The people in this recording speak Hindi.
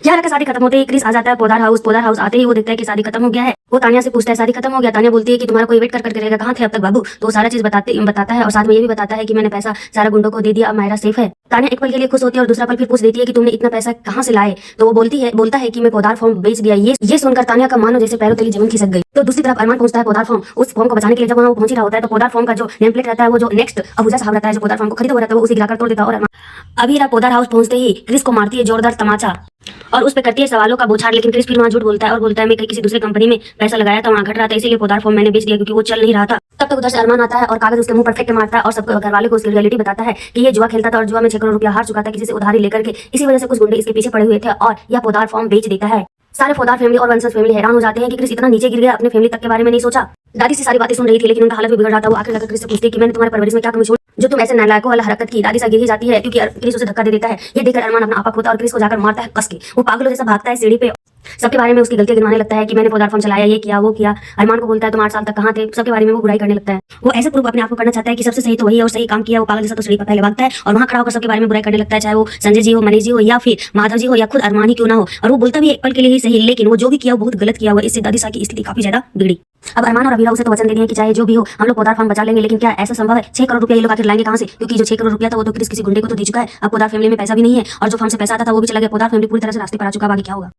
यार का शादी खत्म होते ही क्रिस आ जाता है पोदार हाउस आते ही वो देखता है कि शादी खत्म हो गया है। वो तानिया से पूछता है शादी खत्म हो गया। तानिया बोलती है कि तुम्हारा कोई वेट कर रहेगा, कहाँ थे अब तक बाबू। तो वो सारा चीज बताता है और साथ में ये भी बताता है कि मैंने पैसा सारा गुंडों को दे दिया, अब मायरा सेफ है। तानिया एक पल के लिए खुश होती है और दूसरा पल फिर पूछ देती है कि तुमने इतना पैसा कहाँ से लाए। तो वो बोलता है कि मैं पोदार फॉर्म बेच दिया। ये सुनकर तानिया का मानो जैसे पैरों तले जमीन खिसक गई। तो दूसरी तरफ अरमान पहुंचता है पोदार फॉर्म। उस फॉर्म को बचाने के लिए जब वहाँ वो पहुंच रहा होता है तो पोदार फॉर्म का जो नेम प्लेट रहता है वो जो नेक्स्ट अबूजा साहब रहता है जो पोदार फॉर्म को खरीदा हुआ रहता है वो उसे गिराकर तोड़ देता है। और अभी पोदार हाउस पहुंचते ही क्रिस को मारती है जोरदार तमाचा और उस पे करती है सवालों का बौछार। लेकिन क्रिस फिर वहाँ झूठ बोलता है और बोलता है मैं किसी दूसरी कंपनी में पैसा लगाया था, वहाँ घट रहा था, इसीलिए पोदार फॉर्म मैंने बेच दिया क्योंकि वो चल नहीं रहा था। तब तक उधर से अरमान आता है और कागज उसके मुंह पर फेंक के मारता है और सबको घर वाले को उसकी रियलिटी बताता है कि ये जुआ खेलता था और जुआ में 6 करोड़ रुपया हार चुका था किसी से उधारी लेकर के। इसी वजह से कुछ गुंडे इसके पीछे पड़े हुए थे और यह पोदार फॉर्म बेच देता है। सारे पोदार फैमिली और वंशज फैमिली हैरान हो जाते हैं कि क्रिस इतना नीचे गिर गया, अपने फैमिली तक के बारे में नहीं सोचा। दादी से सारी बातें सुन रही थी लेकिन उनका हालत भी बिगड़ रहा था। वो आखिर जाकर क्रिस से पूछती है कि मैंने तुम्हारे परवरिश में क्या कमी छोड़ी जो तुम ऐसे नालायकों वाला हरकत की। दादी सा गिर ही जाती है क्योंकि क्रिस उसे धक्का दे देता है। ये देखकर अरमान अपना आपा खोता और क्रिस को जाकर मारता है कस के। वो पागलों जैसा भागता है सीढ़ी पे, सबके बारे में उसकी गलतियां गिनवाने लगता है कि मैंने पोदार फॉर्म चलाया, ये किया वो किया। अरमान को बोलता है तुम 8 साल तक कहाँ थे। सबके बारे में वो बुराई करने लगता है। वो ऐसे प्रूफ अपने आप को करना चाहता है कि सबसे सही तो वही है और सही काम किया। वो पागल जैसा तो सीढ़ी पर पहले भागता है और वहाँ खड़ा होकर सबके बारे में बुराई करने लगता है, चाहे वो संजय जी हो, मनीष जी हो या फिर माधव जी हो या खुद अरमान ही क्यों ना हो। और वो बोलता भी एक पल के लिए ही सही, लेकिन वो जो भी किया वो बहुत गलत किया हुआ। इससे दादी सा की स्थिति काफी ज्यादा बिगड़ी। अब अरमान और अभिरा उसे तो वचन दे दिए कि चाहे जो भी हो हम लोग पोदार फॉर्म बचा लेंगे, लेकिन क्या ऐसा संभव है? 6 करोड़ रुपया ये लोग आखिर लाएंगे कहाँ से? क्योंकि जो 6 करोड़ रुपया था वो तो क्रिस किसी गुंडे को तो दे चुका है। अब पोदार फैमिली में पैसा भी नहीं है और जो फॉर्म से पैसा आता था वो भी चला गया। पोदार फैमिली पूरी तरह से रास्ते पर आ चुका। आगे क्या होगा?